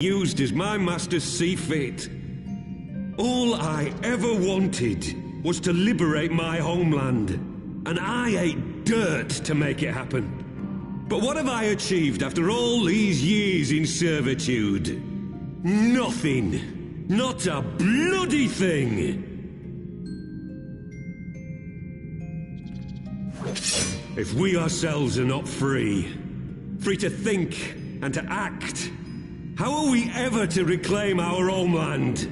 used as my masters see fit. All I ever wanted was to liberate my homeland, and I ate dirt to make it happen. But what have I achieved after all these years in servitude? Nothing. Not a bloody thing! If we ourselves are not free to think and to act, how are we ever to reclaim our homeland?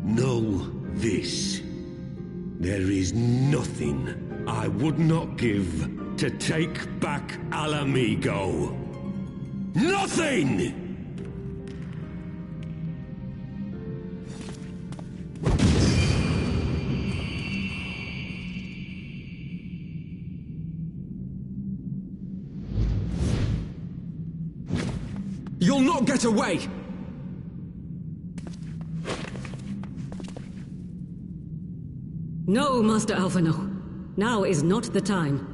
Know this. There is nothing I would not give to take back Alamigo. Nothing! You'll not get away! No, Master Alphino. Now is not the time.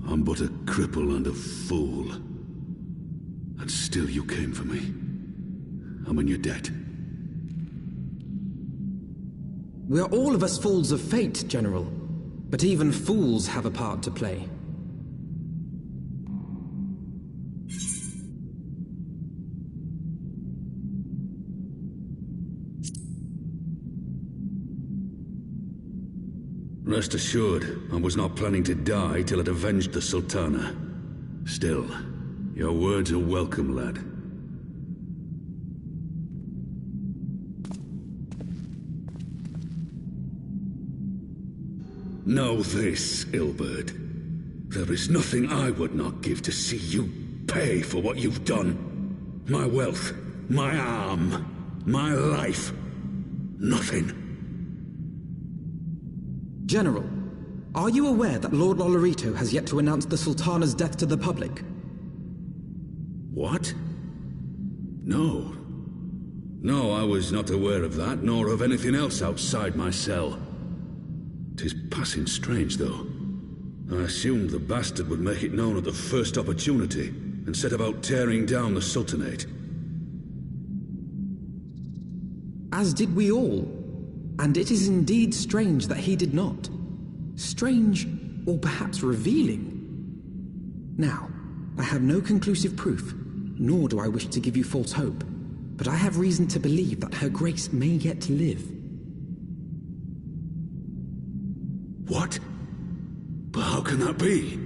I'm but a cripple and a fool. And still you came for me. I'm in your debt. We are all of us fools of fate, General. But even fools have a part to play. Rest assured, I was not planning to die till I'd avenged the Sultana. Still, your words are welcome, lad. Know this, Ilberd. There is nothing I would not give to see you pay for what you've done. My wealth, my arm, my life. Nothing. General, are you aware that Lord Lolorito has yet to announce the Sultana's death to the public? What? No. No, I was not aware of that, nor of anything else outside my cell. 'Tis passing strange, though. I assumed the bastard would make it known at the first opportunity, and set about tearing down the Sultanate. As did we all. And it is indeed strange that he did not. Strange, or perhaps revealing. Now, I have no conclusive proof, nor do I wish to give you false hope, but I have reason to believe that Her Grace may yet live. What? But how can that be?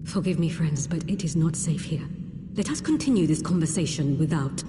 Forgive me, friends, but it is not safe here. Let us continue this conversation without.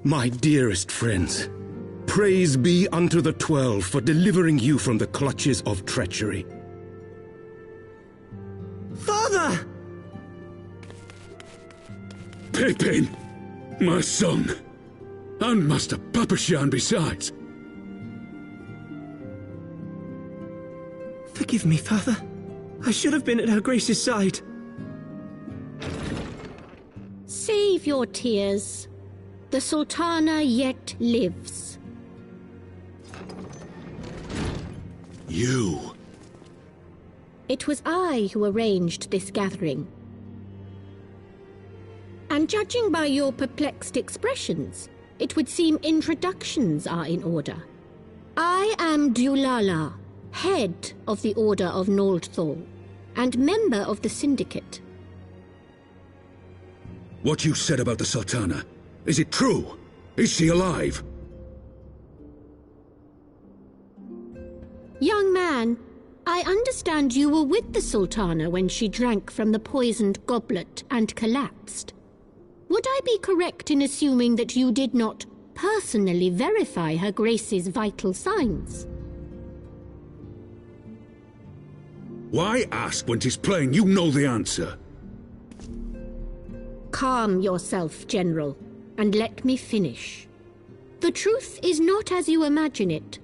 My dearest friends, praise be unto the 12 for delivering you from the clutches of treachery. Father! Pippin! My son! And Master Papashan besides! Forgive me, Father. I should have been at Her Grace's side. Save your tears. The Sultana yet lives. You! It was I who arranged this gathering. And judging by your perplexed expressions, it would seem introductions are in order. I am Dulala, head of the Order of Noldthal, and member of the Syndicate. What you said about the Sultana, is it true? Is she alive? Young man, I understand you were with the Sultana when she drank from the poisoned goblet and collapsed. Would I be correct in assuming that you did not personally verify Her Grace's vital signs? Why ask when 'tis plain you know the answer? Calm yourself, General, and let me finish. The truth is not as you imagine it.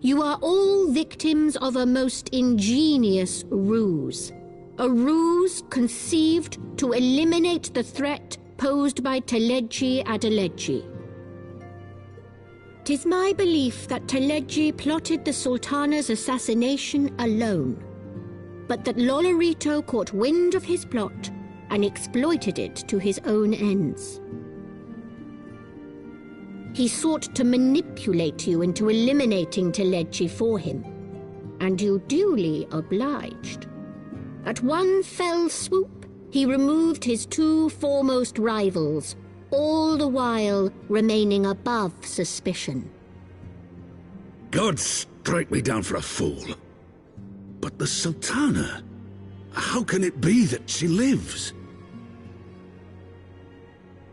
You are all victims of a most ingenious ruse. A ruse conceived to eliminate the threat posed by Teleji Adeleji. 'Tis my belief that Teleji plotted the Sultana's assassination alone, but that Lolorito caught wind of his plot and exploited it to his own ends. He sought to manipulate you into eliminating Teleji for him, and you duly obliged. At one fell swoop, he removed his two foremost rivals, all the while remaining above suspicion. God strike me down for a fool. But the Sultana, how can it be that she lives?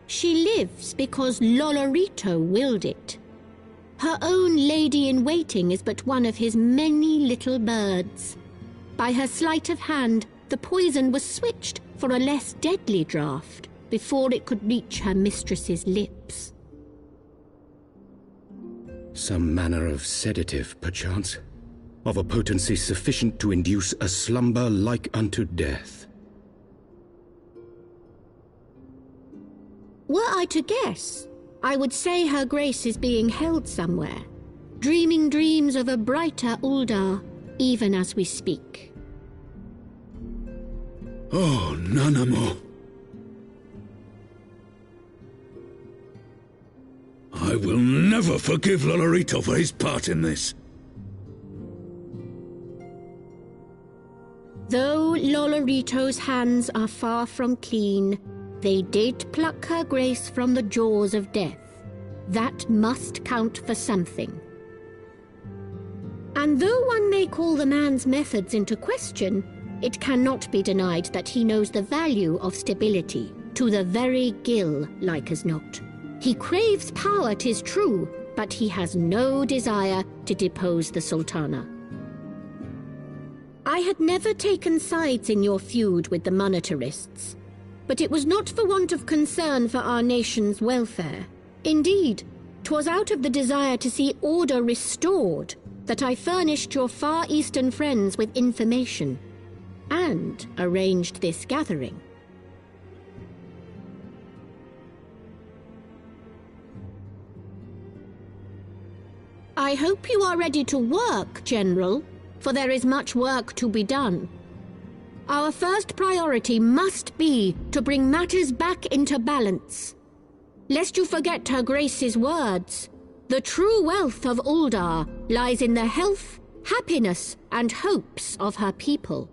She lives because Lolorito willed it. Her own lady-in-waiting is but one of his many little birds. By her sleight of hand, the poison was switched for a less deadly draught before it could reach her mistress's lips. Some manner of sedative, perchance? Of a potency sufficient to induce a slumber like unto death. Were I to guess, I would say Her Grace is being held somewhere, dreaming dreams of a brighter Uldar, even as we speak. Oh, Nanamo. I will never forgive Lolorito for his part in this. Though Lolorito's hands are far from clean, they did pluck Her Grace from the jaws of death. That must count for something. And though one may call the man's methods into question, it cannot be denied that he knows the value of stability, to the very gill, like as not. He craves power, 'tis true, but he has no desire to depose the Sultana. I had never taken sides in your feud with the monetarists, but it was not for want of concern for our nation's welfare. Indeed, 'twas out of the desire to see order restored that I furnished your Far Eastern friends with information, and arranged this gathering. I hope you are ready to work, General, for there is much work to be done. Our first priority must be to bring matters back into balance. Lest you forget Her Grace's words, the true wealth of Uldar lies in the health, happiness, and hopes of her people.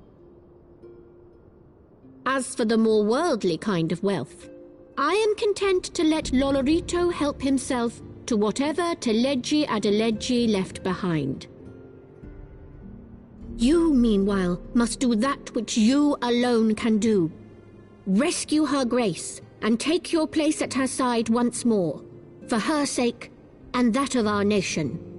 As for the more worldly kind of wealth, I am content to let Lolorito help himself to whatever Teleji Adeleji left behind. You, meanwhile, must do that which you alone can do. Rescue Her Grace and take your place at her side once more, for her sake and that of our nation.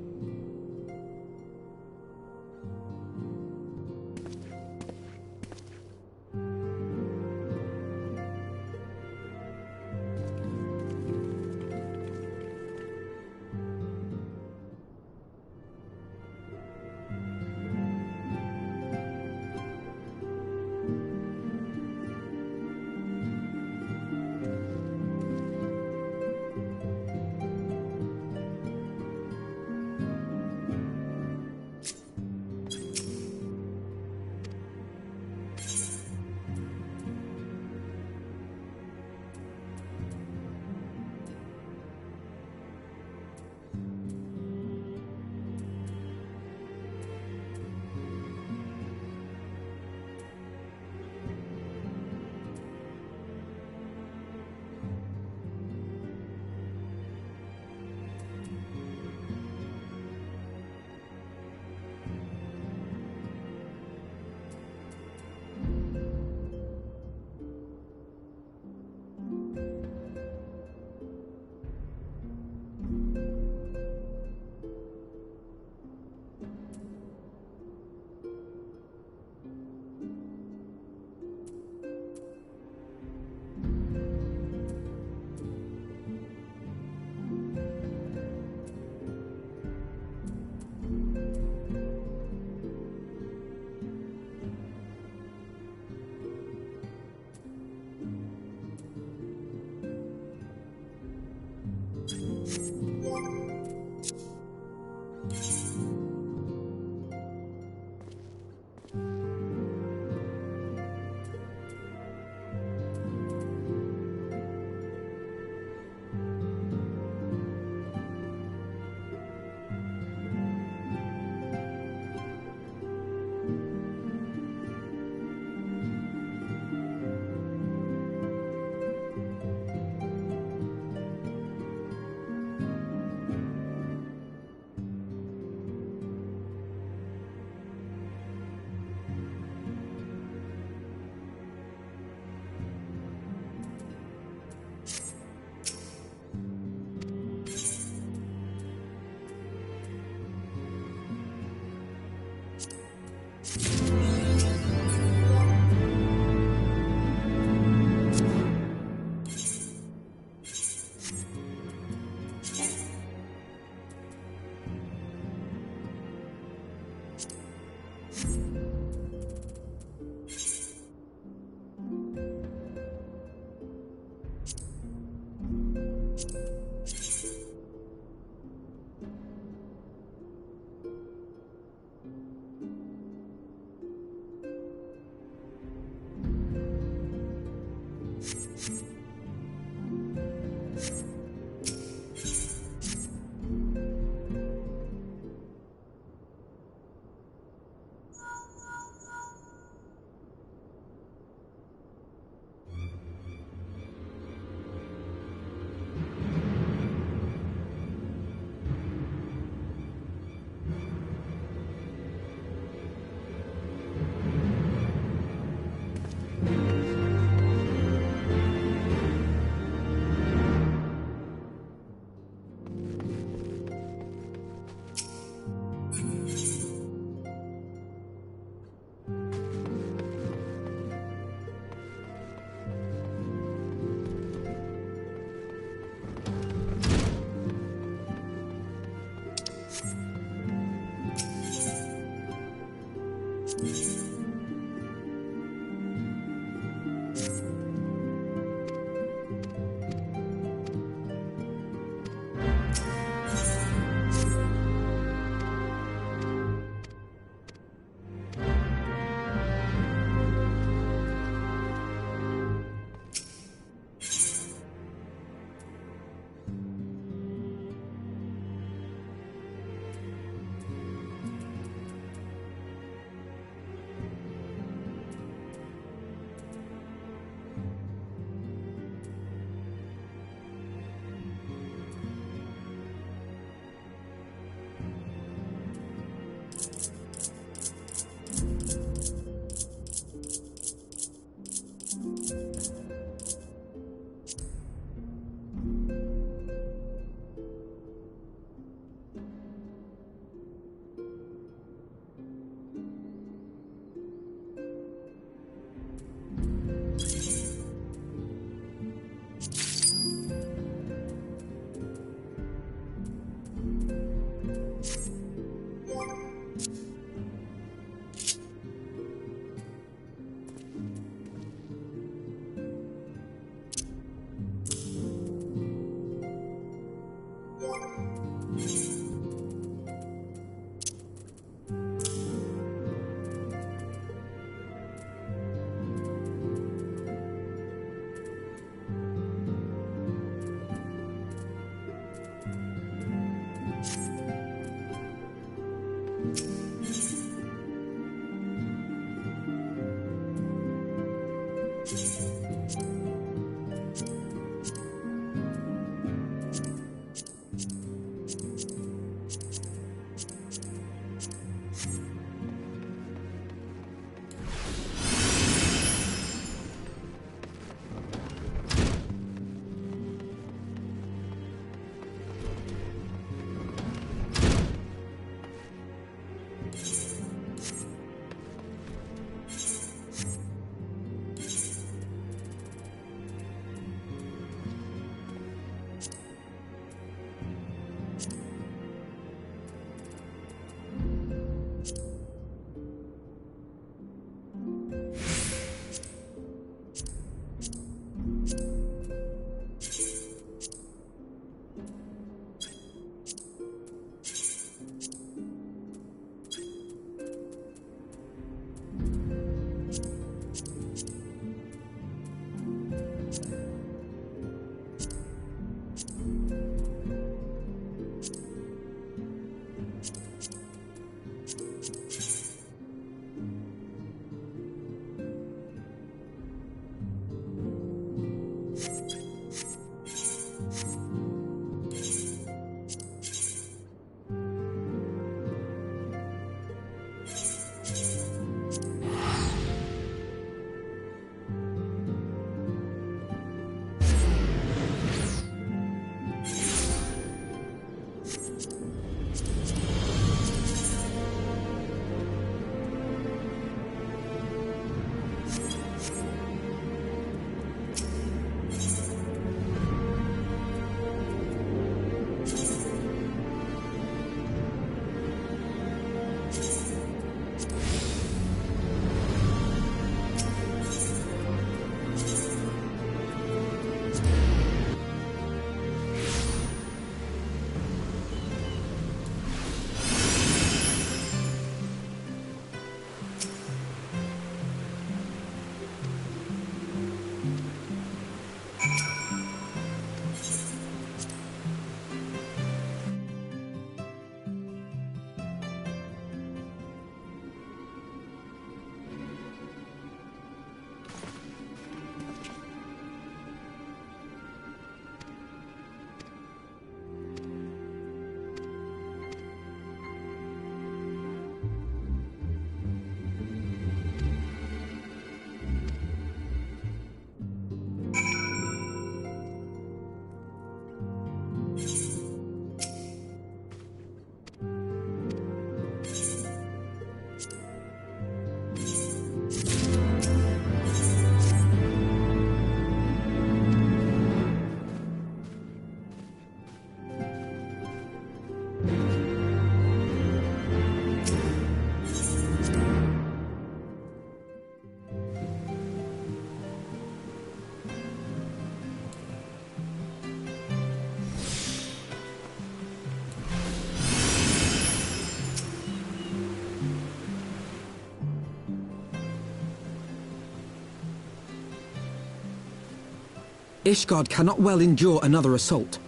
Ishgard cannot well endure another assault.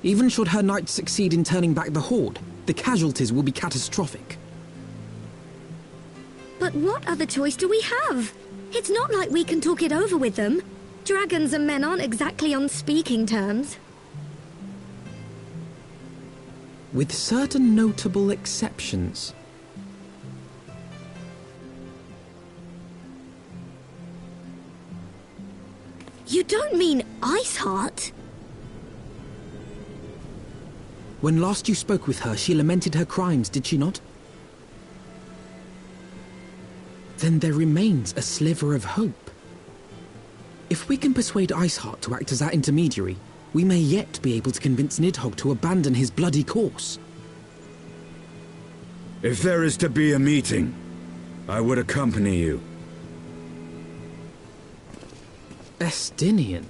Even should her knights succeed in turning back the Horde, the casualties will be catastrophic. But what other choice do we have? It's not like we can talk it over with them. Dragons and men aren't exactly on speaking terms. With certain notable exceptions. You don't mean Iceheart? When last you spoke with her, she lamented her crimes, did she not? Then there remains a sliver of hope. If we can persuade Iceheart to act as our intermediary, we may yet be able to convince Nidhogg to abandon his bloody course. If there is to be a meeting, I would accompany you. Estinian.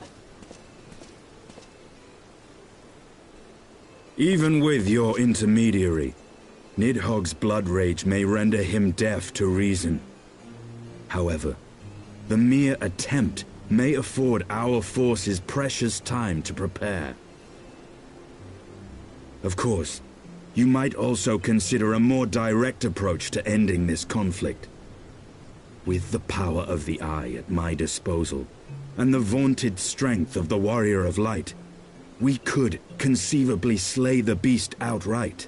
Even with your intermediary, Nidhogg's blood rage may render him deaf to reason. However, the mere attempt may afford our forces precious time to prepare. Of course, you might also consider a more direct approach to ending this conflict. With the power of the Eye at my disposal, and the vaunted strength of the Warrior of Light, we could conceivably slay the beast outright.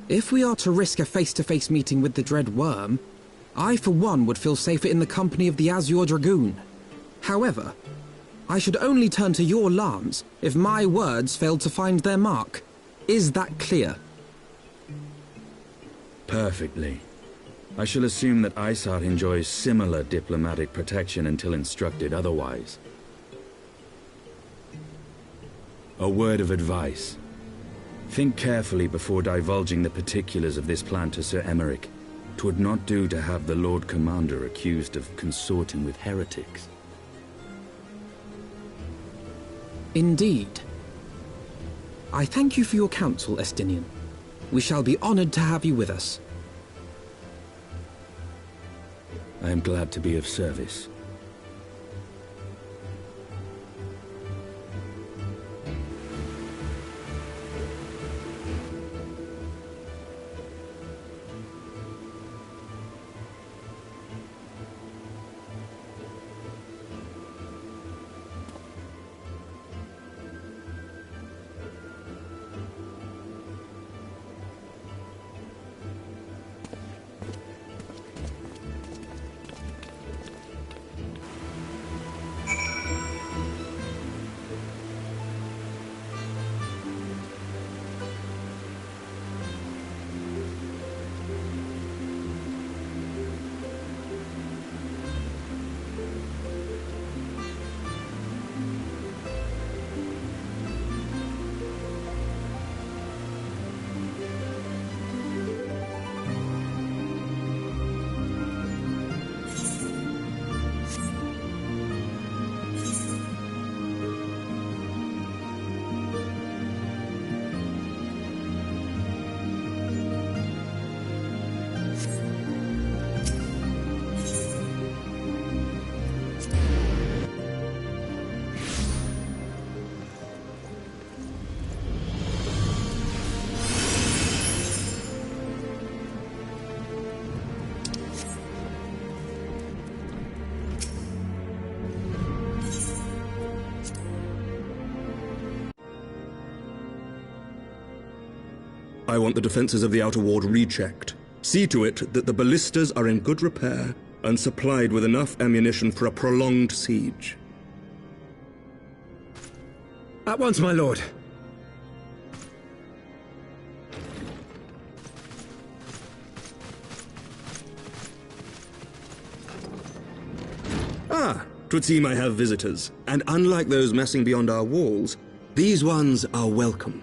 If we are to risk a face-to-face meeting with the Dread Worm, I for one would feel safer in the company of the Azure Dragoon. However, I should only turn to your lance if my words failed to find their mark. Is that clear? Perfectly. I shall assume that Iceheart enjoys similar diplomatic protection until instructed otherwise. A word of advice. Think carefully before divulging the particulars of this plan to Sir Emeric. 'Twould not do to have the Lord Commander accused of consorting with heretics. Indeed. I thank you for your counsel, Estinian. We shall be honored to have you with us. I am glad to be of service. I want the defenses of the outer ward rechecked. See to it that the ballistas are in good repair and supplied with enough ammunition for a prolonged siege. At once, my lord. Ah, 'twould seem I have visitors, and unlike those massing beyond our walls, these ones are welcome.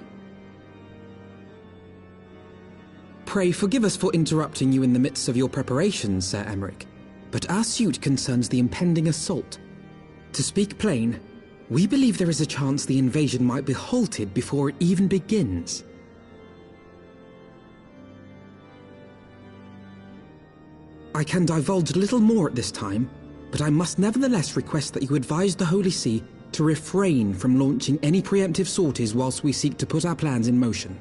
Pray forgive us for interrupting you in the midst of your preparations, Sir Emmerich, but our suit concerns the impending assault. To speak plain, we believe there is a chance the invasion might be halted before it even begins. I can divulge little more at this time, but I must nevertheless request that you advise the Holy See to refrain from launching any preemptive sorties whilst we seek to put our plans in motion.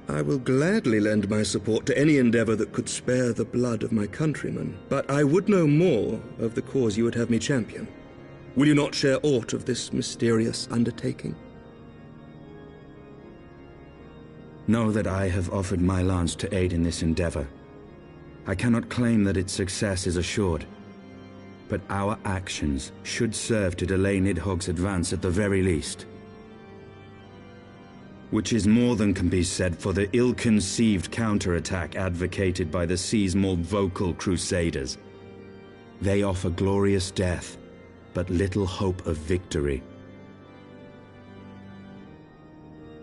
I will gladly lend my support to any endeavor that could spare the blood of my countrymen, but I would know more of the cause you would have me champion. Will you not share aught of this mysterious undertaking? Know that I have offered my lance to aid in this endeavor. I cannot claim that its success is assured, but our actions should serve to delay Nidhogg's advance at the very least. Which is more than can be said for the ill-conceived counterattack advocated by the sea's more vocal crusaders. They offer glorious death, but little hope of victory.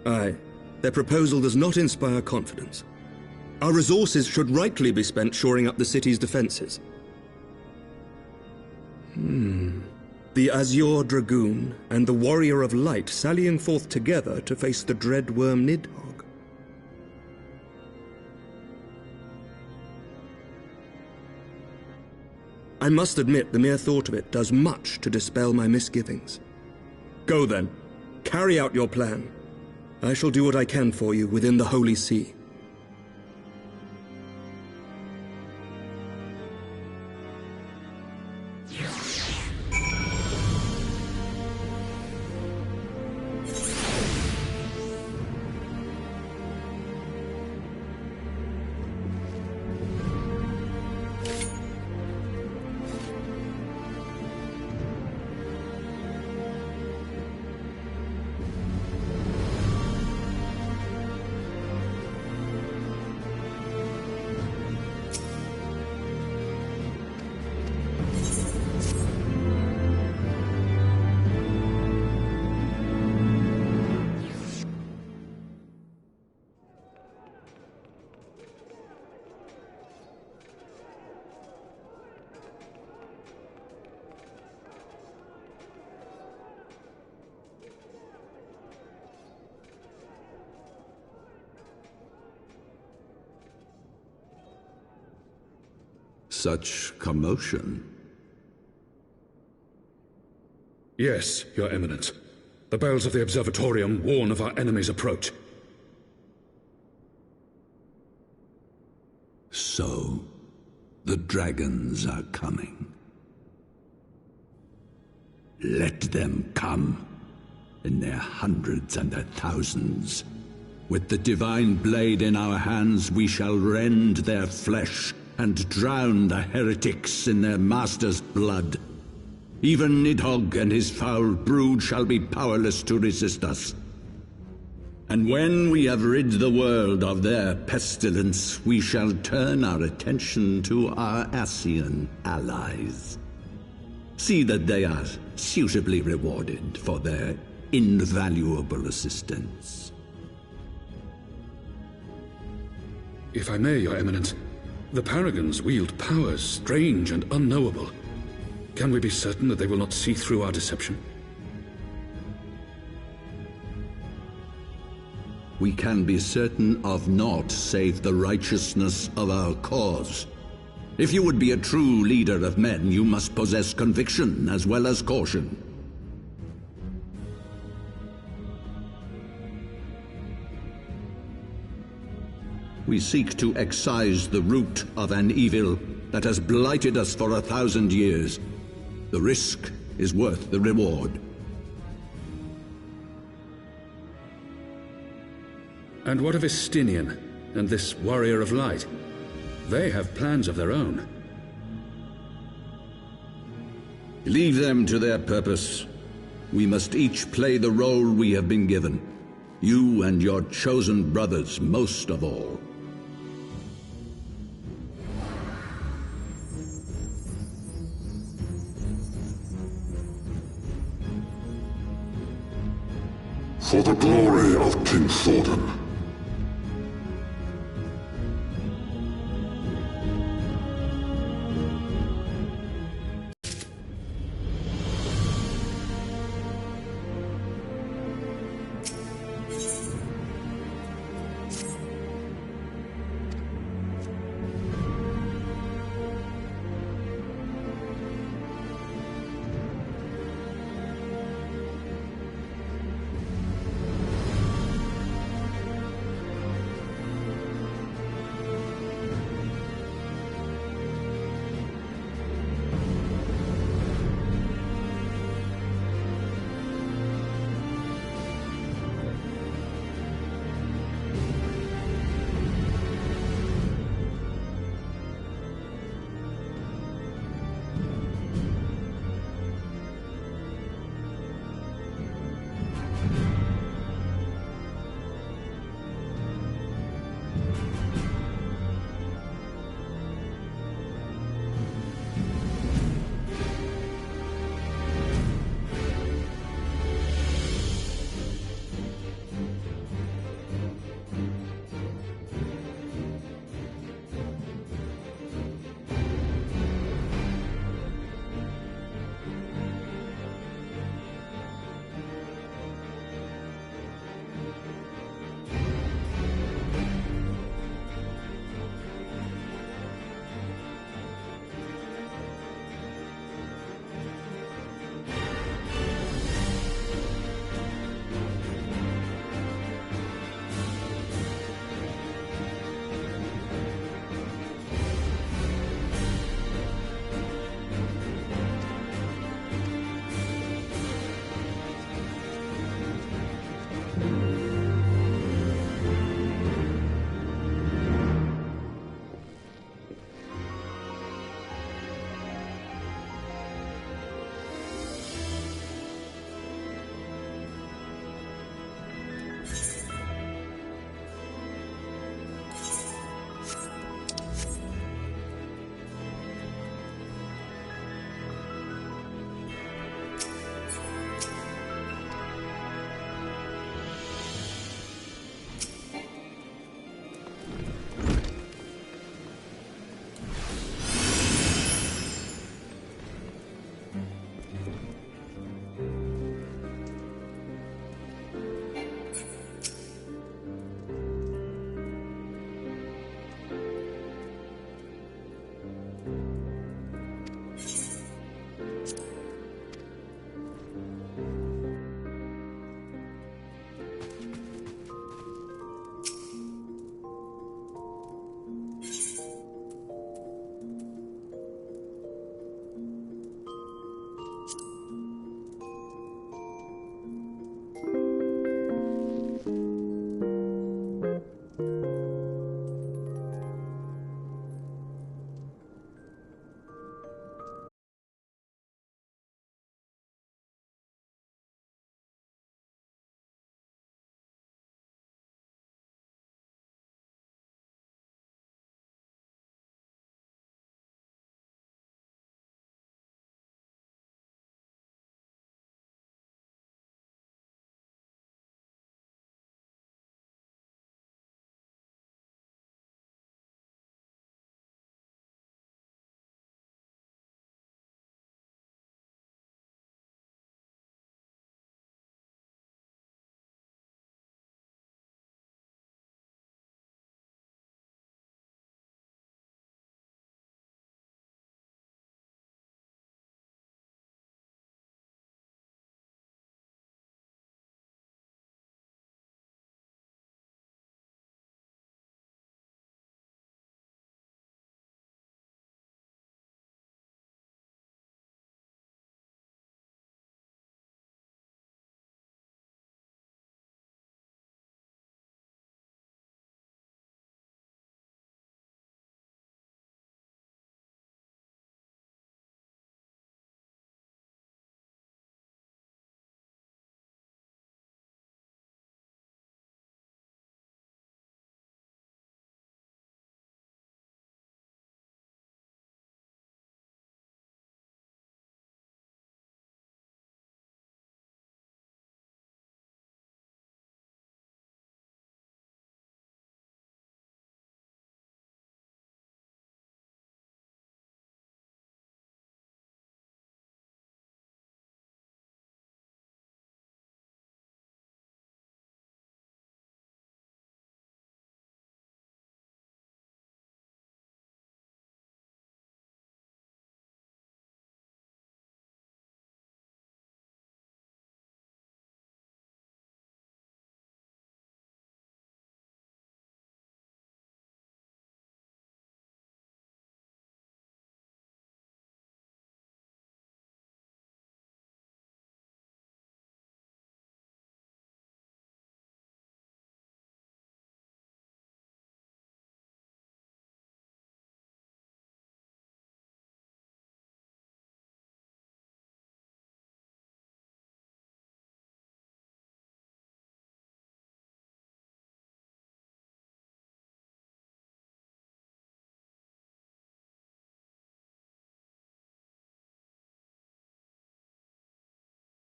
Aye, their proposal does not inspire confidence. Our resources should rightly be spent shoring up the city's defenses. The Azure Dragoon and the Warrior of Light sallying forth together to face the dread worm Nidhogg. I must admit the mere thought of it does much to dispel my misgivings. Go then, carry out your plan. I shall do what I can for you within the Holy See. Such commotion. Yes, Your Eminence. The bells of the Observatorium warn of our enemy's approach. So, the dragons are coming. Let them come, in their hundreds and their thousands. With the divine blade in our hands, we shall rend their flesh and drown the heretics in their master's blood. Even Nidhogg and his foul brood shall be powerless to resist us. And when we have rid the world of their pestilence, we shall turn our attention to our Ascian allies. See that they are suitably rewarded for their invaluable assistance. If I may, Your Eminence, the Paragons wield powers strange and unknowable. Can we be certain that they will not see through our deception? We can be certain of naught save the righteousness of our cause. If you would be a true leader of men, you must possess conviction as well as caution. We seek to excise the root of an evil that has blighted us for 1,000 years. The risk is worth the reward. And what of Estinian and this Warrior of Light? They have plans of their own. Leave them to their purpose. We must each play the role we have been given. You and your chosen brothers most of all. For the glory of King Thordan.